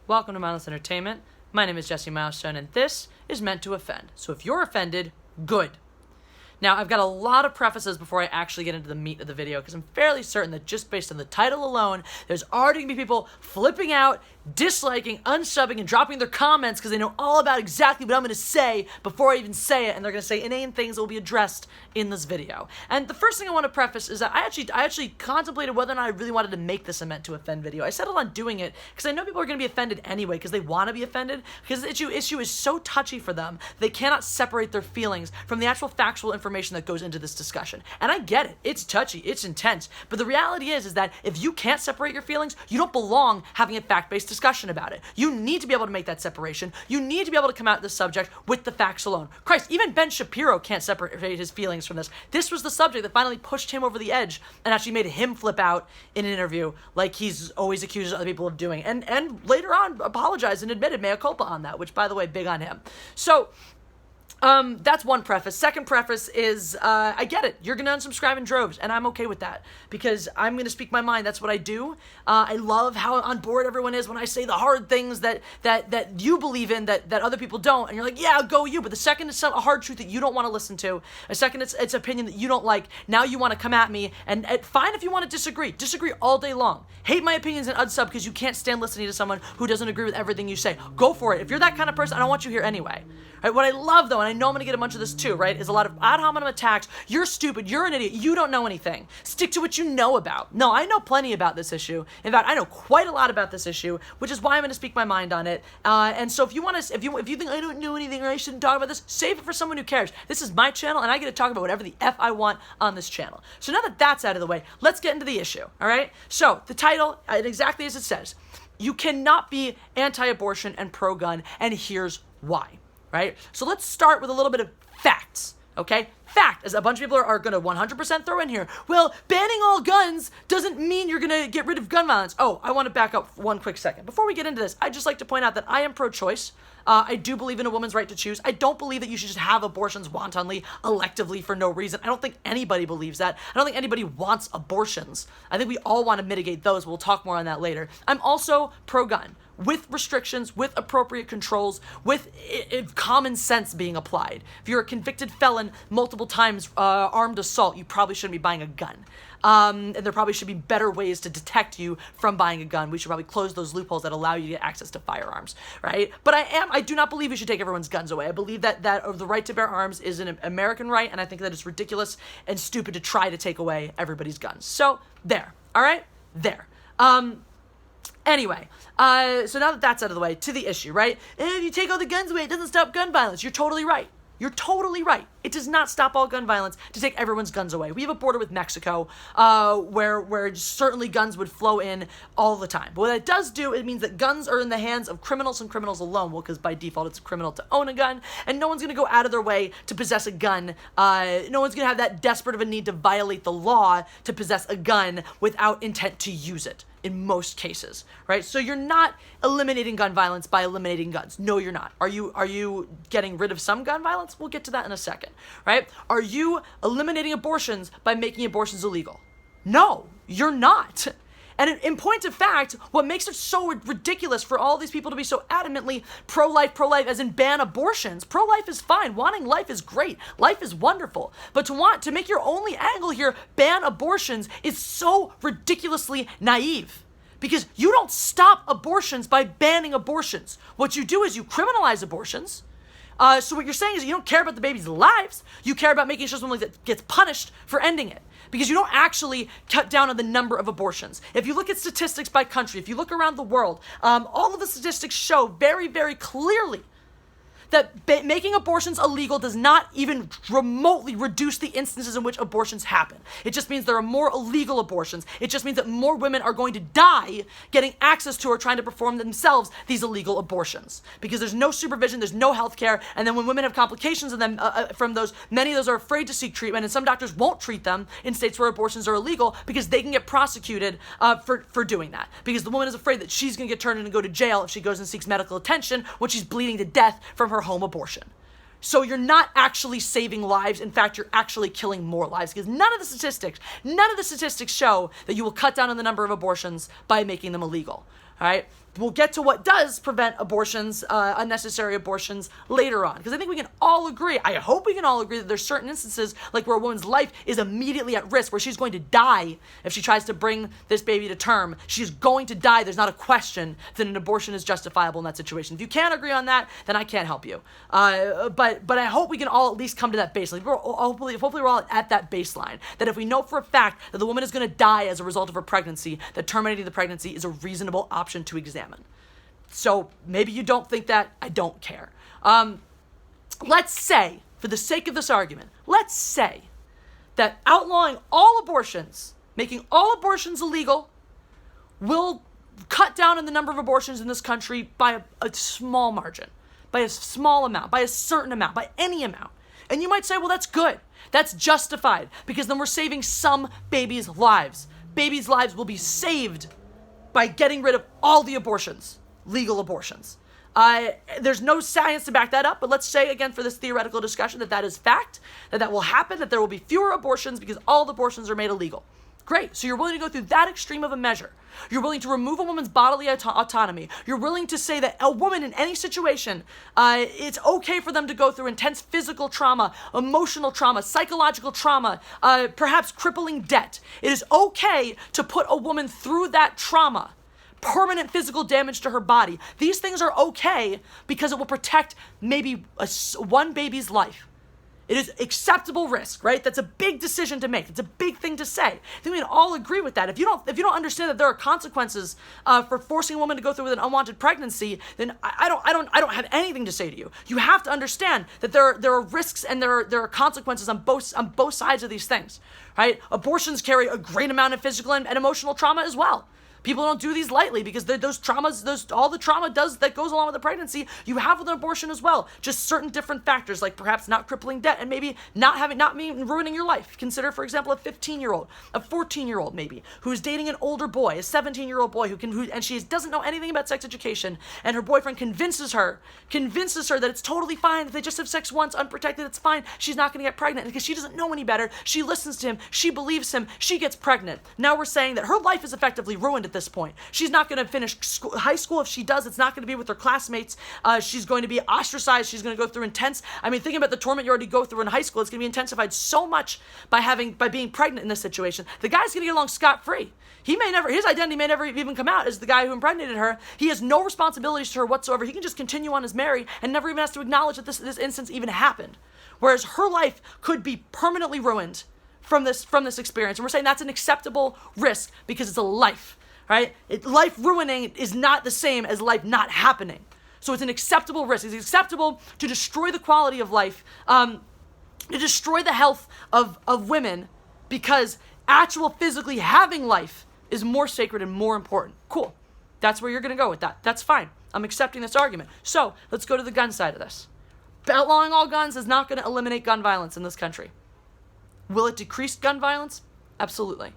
Welcome to Mindless Entertainment. My name is Jesse Milestone, and this is meant to offend. So if you're offended, good. Now, I've got a lot of prefaces before I actually get into the meat of the video, because I'm fairly certain that just based on the title alone, there's already going to be people flipping out, disliking, unsubbing, and dropping their comments because they know all about exactly what I'm going to say before I even say it, and they're going to say inane things that will be addressed in this video. And the first thing I want to preface is that I actually contemplated whether or not I really wanted to make this a meant to offend video. I settled on doing it because I know people are going to be offended anyway because they want to be offended, because the issue is so touchy for them, they cannot separate their feelings from the actual factual information that goes into this discussion. And I get it. It's touchy. It's intense. But the reality is that if you can't separate your feelings, you don't belong having a fact-based discussion about it. You need to be able to make that separation. You need to be able to come at this subject with the facts alone. Christ, even Ben Shapiro can't separate his feelings from this. This was the subject that finally pushed him over the edge and actually made him flip out in an interview like he's always accused other people of doing. And later on apologized and admitted mea culpa on that, which, by the way, big on him. So, that's one preface. Second preface is, I get it. You're going to unsubscribe in droves, and I'm okay with that because I'm going to speak my mind. That's what I do. I love how on board everyone is when I say the hard things that you believe in that other people don't, and you're like, yeah, go you. But the second it's a hard truth that you don't want to listen to, a second it's opinion that you don't like, now you want to come at me, and fine if you want to disagree. Disagree all day long. Hate my opinions and unsub because you can't stand listening to someone who doesn't agree with everything you say. Go for it. If you're that kind of person, I don't want you here anyway. Right? What I love, though, and I know I'm going to get a bunch of this too, right, is a lot of ad hominem attacks. You're stupid. You're an idiot. You don't know anything. Stick to what you know about. No, I know plenty about this issue. In fact, I know quite a lot about this issue, which is why I'm going to speak my mind on it. And so if you want to, if you think I don't know anything or I shouldn't talk about this, save it for someone who cares. This is my channel, and I get to talk about whatever the F I want on this channel. So now that that's out of the way, let's get into the issue, all right? So the title, exactly as it says, you cannot be anti-abortion and pro-gun, and here's why. Right? So let's start with a little bit of facts, okay? Fact, as a bunch of people are going to 100% throw in here. Well, banning all guns doesn't mean you're going to get rid of gun violence. Oh, I want to back up one quick second. Before we get into this, I'd just like to point out that I am pro-choice. I do believe in a woman's right to choose. I don't believe that you should just have abortions wantonly, electively, for no reason. I don't think anybody believes that. I don't think anybody wants abortions. I think we all want to mitigate those. We'll talk more on that later. I'm also pro-gun, with restrictions, with appropriate controls, with common sense being applied. If you're a convicted felon, multiple times armed assault, you probably shouldn't be buying a gun. And there probably should be better ways to detect you from buying a gun. We should probably close those loopholes that allow you to get access to firearms, right? But I do not believe we should take everyone's guns away. I believe that the right to bear arms is an American right, and I think that it's ridiculous and stupid to try to take away everybody's guns. So, there. All right? There. Anyway, so now that that's out of the way, to the issue, right? If you take all the guns away, it doesn't stop gun violence. You're totally right. You're totally right. It does not stop all gun violence to take everyone's guns away. We have a border with Mexico where certainly guns would flow in all the time. But what it does do, it means that guns are in the hands of criminals and criminals alone. Well, because by default, it's a criminal to own a gun, and no one's going to go out of their way to possess a gun. No one's going to have that desperate of a need to violate the law to possess a gun without intent to use it. In most cases, right? So you're not eliminating gun violence by eliminating guns. No, you're not. Are you getting rid of some gun violence? We'll get to that in a second, right? Are you eliminating abortions by making abortions illegal? No, you're not. And in point of fact, what makes it so ridiculous for all these people to be so adamantly pro-life, as in ban abortions. Pro-life is fine. Wanting life is great. Life is wonderful. But to make your only angle here ban abortions is so ridiculously naive. Because you don't stop abortions by banning abortions. What you do is you criminalize abortions. So what you're saying is you don't care about the baby's lives. You care about making sure someone gets punished for ending it. Because you don't actually cut down on the number of abortions. If you look at statistics by country, if you look around the world, all of the statistics show very, very clearly that making abortions illegal does not even remotely reduce the instances in which abortions happen. It just means there are more illegal abortions. It just means that more women are going to die getting access to or trying to perform themselves these illegal abortions. Because there's no supervision, there's no health care, and then when women have complications of them, from those, many of those are afraid to seek treatment, and some doctors won't treat them in states where abortions are illegal because they can get prosecuted for doing that. Because the woman is afraid that she's going to get turned in and go to jail if she goes and seeks medical attention when she's bleeding to death from her home abortion. So you're not actually saving lives. In fact, you're actually killing more lives because none of the statistics show that you will cut down on the number of abortions by making them illegal. All right? we'll get to what does prevent abortions, unnecessary abortions later on. Because I think we can all agree, I hope we can all agree that there's certain instances like where a woman's life is immediately at risk, where she's going to die if she tries to bring this baby to term. She's going to die. There's not a question that an abortion is justifiable in that situation. If you can't agree on that, then I can't help you. But I hope we can all at least come to that baseline. Hopefully we're all at that baseline, that if we know for a fact that the woman is going to die as a result of her pregnancy, that terminating the pregnancy is a reasonable option to examine. So maybe you don't think that. I don't care. Let's say, for the sake of this argument, let's say that outlawing all abortions, making all abortions illegal, will cut down on the number of abortions in this country by a small margin, by a small amount, by a certain amount, by any amount. And you might say, well, that's good. That's justified, because then we're saving some babies' lives. Babies' lives will be saved by getting rid of all the abortions, legal abortions. There's no science to back that up, but let's say, again, for this theoretical discussion, that is fact, that will happen, that there will be fewer abortions because all the abortions are made illegal. Great. So you're willing to go through that extreme of a measure. You're willing to remove a woman's bodily autonomy. You're willing to say that a woman in any situation, it's okay for them to go through intense physical trauma, emotional trauma, psychological trauma, perhaps crippling debt. It is okay to put a woman through that trauma, permanent physical damage to her body. These things are okay because it will protect maybe one baby's life. It is acceptable risk, right? That's a big decision to make. It's a big thing to say. I think we can all agree with that. If you don't understand that there are consequences for forcing a woman to go through with an unwanted pregnancy, then I don't have anything to say to you. You have to understand that there are risks and there are consequences on both sides of these things, right? Abortions carry a great amount of physical and emotional trauma as well. People don't do these lightly because those traumas, all the trauma that goes along with the pregnancy, you have with an abortion as well. Just certain different factors, like perhaps not crippling debt and maybe not ruining your life. Consider, for example, a 15-year-old, a 14-year-old maybe, who's dating an older boy, a 17-year-old boy and she doesn't know anything about sex education, and her boyfriend convinces her that it's totally fine if they just have sex once, unprotected, it's fine. She's not going to get pregnant, and because she doesn't know any better, she listens to him, she believes him, she gets pregnant. Now we're saying that her life is effectively ruined at this point. She's not going to finish high school. If she does, it's not going to be with her classmates. She's going to be ostracized. She's going to go through thinking about the torment you already go through in high school, it's going to be intensified so much by being pregnant in this situation. The guy's going to get along scot-free. His identity may never even come out as the guy who impregnated her. He has no responsibilities to her whatsoever. He can just continue on as married and never even has to acknowledge that this instance even happened. Whereas her life could be permanently ruined from this experience. And we're saying that's an acceptable risk because it's a life. Right? Life ruining is not the same as life not happening. So it's an acceptable risk. It's acceptable to destroy the quality of life, to destroy the health of women, because actual physically having life is more sacred and more important. Cool. That's where you're going to go with that. That's fine. I'm accepting this argument. So let's go to the gun side of this. Outlawing all guns is not going to eliminate gun violence in this country. Will it decrease gun violence? Absolutely.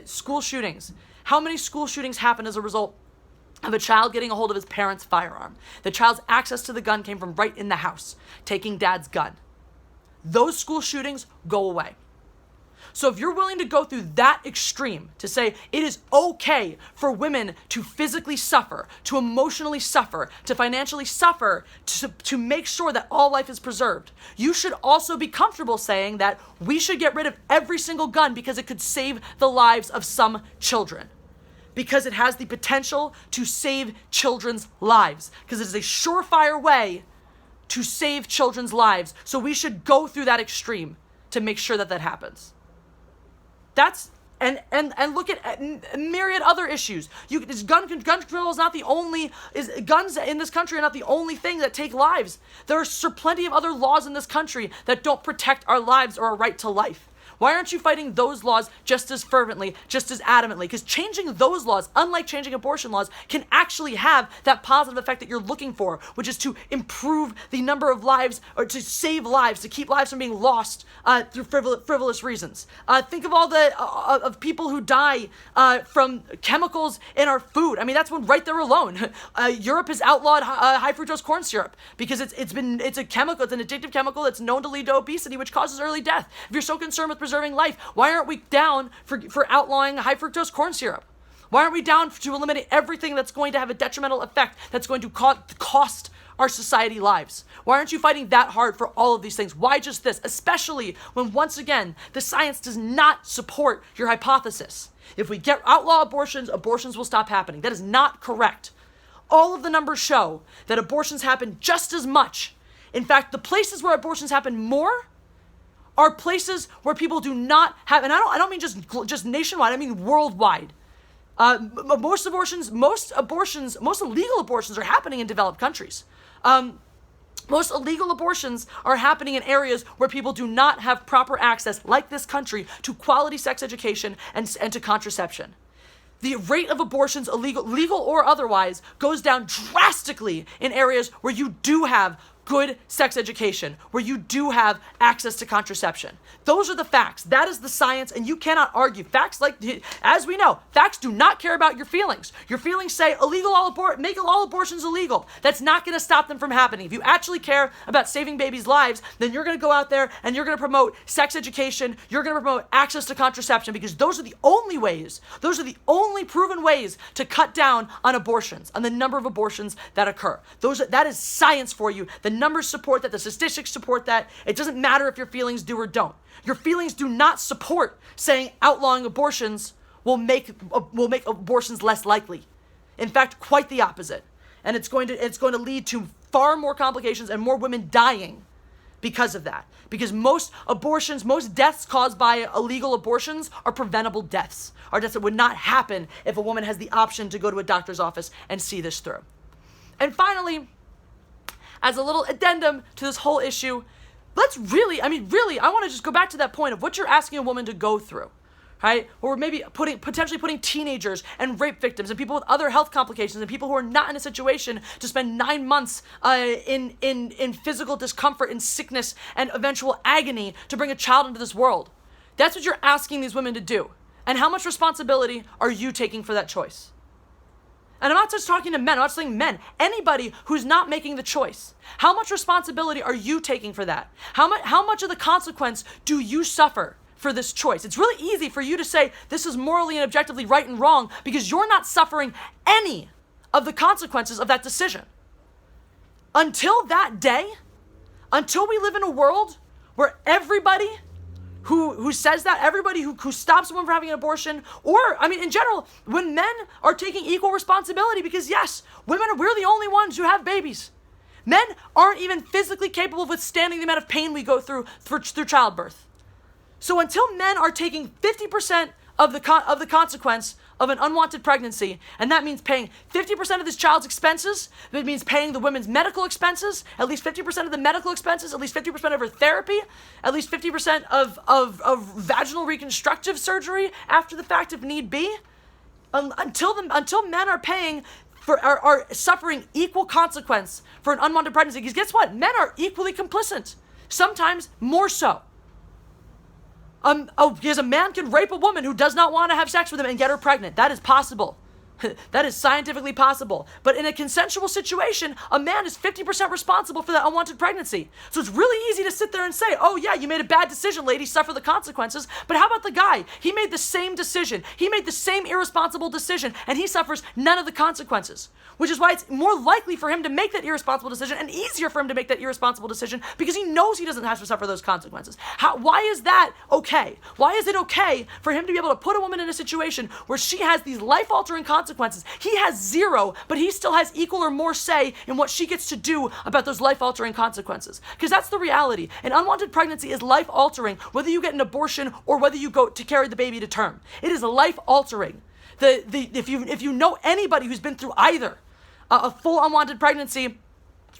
School shootings. How many school shootings happen as a result of a child getting a hold of his parents' firearm? The child's access to the gun came from right in the house, taking dad's gun. Those school shootings go away. So if you're willing to go through that extreme to say it is okay for women to physically suffer, to emotionally suffer, to financially suffer, to make sure that all life is preserved, you should also be comfortable saying that we should get rid of every single gun because it could save the lives of some children. Because it has the potential to save children's lives. Because it is a surefire way to save children's lives. So we should go through that extreme to make sure that happens. And look at myriad other issues. Gun control is not the only. Guns in this country are not the only thing that take lives. There are plenty of other laws in this country that don't protect our lives or our right to life. Why aren't you fighting those laws just as fervently, just as adamantly? Because changing those laws, unlike changing abortion laws, can actually have that positive effect that you're looking for, which is to improve the number of lives, or to save lives, to keep lives from being lost through frivolous reasons. Think of all the of people who die from chemicals in our food. I mean, that's one right there alone. Europe has outlawed high fructose corn syrup because it's an addictive chemical that's known to lead to obesity, which causes early death. If you're so concerned with preserving life, why aren't we down for outlawing high fructose corn syrup? Why aren't we down to eliminate everything that's going to have a detrimental effect, that's going to cost our society lives? Why aren't you fighting that hard for all of these things? Why just this? Especially when, once again, the science does not support your hypothesis. If we outlaw abortions, abortions will stop happening. That is not correct. All of the numbers show that abortions happen just as much. In fact, the places where abortions happen more are places where people do not have, and I don't mean just nationwide, I mean worldwide. Most illegal abortions are happening in developed countries. Most illegal abortions are happening in areas where people do not have proper access, like this country, to quality sex education and to contraception. The rate of abortions, legal or otherwise, goes down drastically in areas where you do have good sex education, where you do have access to contraception. Those are the facts. That is the science, and you cannot argue. Facts, as we know, facts do not care about your feelings. Your feelings say make all abortions illegal. That's not going to stop them from happening. If you actually care about saving babies' lives, then you're going to go out there and you're going to promote sex education. You're going to promote access to contraception, because those are the only ways, those are the only proven ways to cut down on abortions, on the number of abortions that occur. That is science for you. The numbers support that. The statistics support that. It doesn't matter if your feelings do or don't. Your feelings do not support saying outlawing abortions will make abortions less likely. In fact, quite the opposite. And it's going to lead to far more complications and more women dying because of that. Because most deaths caused by illegal abortions are preventable deaths. Are deaths that would not happen if a woman has the option to go to a doctor's office and see this through. And finally, as a little addendum to this whole issue, I want to just go back to that point of what you're asking a woman to go through, right? Or maybe potentially putting teenagers and rape victims and people with other health complications and people who are not in a situation to spend 9 months in physical discomfort and sickness and eventual agony to bring a child into this world. That's what you're asking these women to do. And how much responsibility are you taking for that choice? And I'm not just talking to men, I'm not saying men. Anybody who's not making the choice. How much responsibility are you taking for that? How much of the consequence do you suffer for this choice? It's really easy for you to say this is morally and objectively right and wrong because you're not suffering any of the consequences of that decision. Until that day, until we live in a world where everybody who says that, everybody who stops a woman from having an abortion, or, in general, when men are taking equal responsibility, because yes, we're the only ones who have babies. Men aren't even physically capable of withstanding the amount of pain we go through childbirth. So until men are taking 50% of the consequence of an unwanted pregnancy, and that means paying 50% of this child's expenses, that means paying the women's medical expenses, at least 50% of the medical expenses, at least 50% of her therapy, at least 50% of vaginal reconstructive surgery after the fact if need be, until men are suffering equal consequence for an unwanted pregnancy, because guess what? Men are equally complicit, sometimes more so. Because a man can rape a woman who does not want to have sex with him and get her pregnant. That is possible. That is scientifically possible. But in a consensual situation, a man is 50% responsible for that unwanted pregnancy. So it's really easy to sit there and say, oh yeah, you made a bad decision, lady, suffer the consequences. But how about the guy? He made the same decision. He made the same irresponsible decision, and he suffers none of the consequences. Which is why it's more likely for him to make that irresponsible decision and easier for him to make that irresponsible decision because he knows he doesn't have to suffer those consequences. Why is that okay? Why is it okay for him to be able to put a woman in a situation where she has these life-altering consequences? He has zero, but he still has equal or more say in what she gets to do about those life-altering consequences. Because that's the reality. An unwanted pregnancy is life-altering, whether you get an abortion or whether you go to carry the baby to term. It is life-altering. If you know anybody who's been through either, a full unwanted pregnancy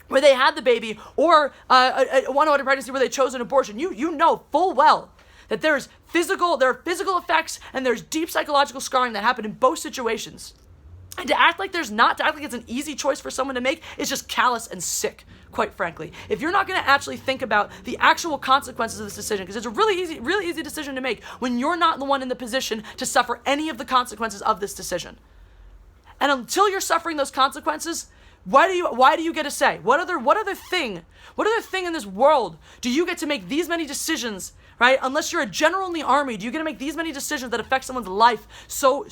where they had the baby, or a unwanted pregnancy where they chose an abortion, you know full well that there are physical effects and there's deep psychological scarring that happen in both situations. And to act like it's an easy choice for someone to make is just callous and sick, quite frankly. If you're not going to actually think about the actual consequences of this decision, because it's a really easy decision to make when you're not the one in the position to suffer any of the consequences of this decision. And until you're suffering those consequences, why do you get a say? What other thing in this world do you get to make these many decisions, right? Unless you're a general in the army, do you get to make these many decisions that affect someone's life so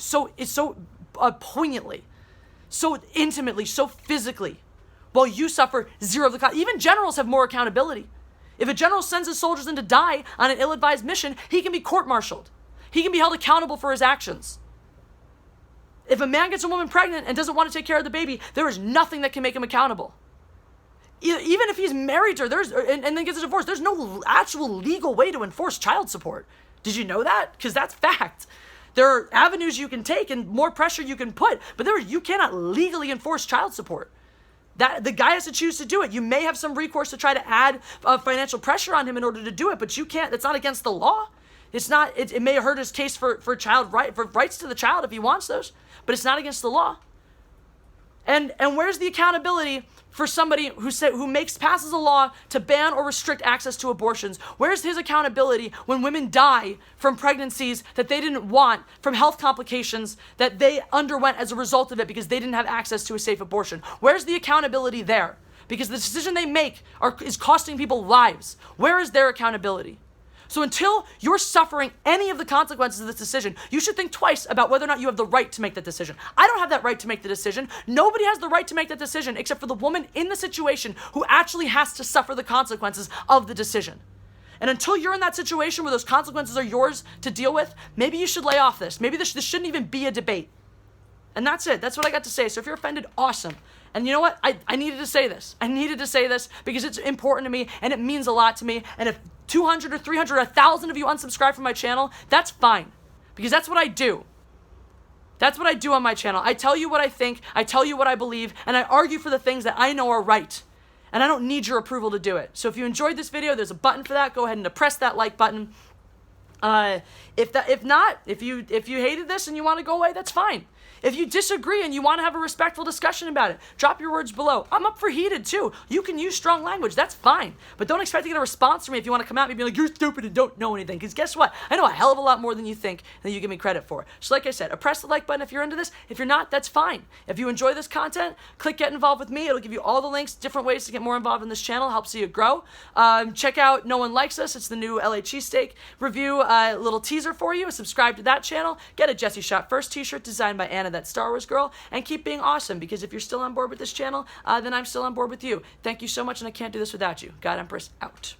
poignantly, so intimately, so physically, while you suffer zero of the cost. Even generals have more accountability. If a general sends his soldiers in to die on an ill-advised mission, he can be court-martialed. He can be held accountable for his actions. If a man gets a woman pregnant and doesn't want to take care of the baby, there is nothing that can make him accountable. Even if he's married to her and then gets a divorce, there's no actual legal way to enforce child support. Did you know that? Because that's fact. There are avenues you can take and more pressure you can put, but you cannot legally enforce child support. That the guy has to choose to do it. You may have some recourse to try to add financial pressure on him in order to do it, but you can't. It's not against the law. It's not. It may hurt his case for rights to the child if he wants those, but it's not against the law. And where's the accountability for somebody who passes a law to ban or restrict access to abortions? Where's his accountability when women die from pregnancies that they didn't want, from health complications that they underwent as a result of it because they didn't have access to a safe abortion? Where's the accountability there? Because the decision they make is costing people lives. Where is their accountability? So until you're suffering any of the consequences of this decision, you should think twice about whether or not you have the right to make that decision. I don't have that right to make the decision. Nobody has the right to make that decision except for the woman in the situation who actually has to suffer the consequences of the decision. And until you're in that situation where those consequences are yours to deal with, maybe you should lay off this. Maybe this shouldn't even be a debate. And that's it. That's what I got to say. So if you're offended, awesome. And you know what? I needed to say this. I needed to say this because it's important to me and it means a lot to me. And if 200 or 300 or 1,000 of you unsubscribe from my channel, that's fine. Because that's what I do. That's what I do on my channel. I tell you what I think, I tell you what I believe, and I argue for the things that I know are right. And I don't need your approval to do it. So if you enjoyed this video, there's a button for that. Go ahead and press that like button. If you hated this and you want to go away, that's fine. If you disagree and you want to have a respectful discussion about it, drop your words below. I'm up for heated too. You can use strong language. That's fine. But don't expect to get a response from me if you want to come at me and be like, you're stupid and don't know anything. Because guess what? I know a hell of a lot more than you think and that you give me credit for. So like I said, press the like button if you're into this. If you're not, that's fine. If you enjoy this content, click get involved with me. It'll give you all the links, different ways to get more involved in this channel. Helps you grow. Check out No One Likes Us. It's the new LA cheesesteak review. Little teaser for you. Subscribe to that channel. Get a Jesse Shot First t-shirt designed by Anna, that Star Wars girl, and keep being awesome, because if you're still on board with this channel, then I'm still on board with you. Thank you so much, and I can't do this without you. God Empress out.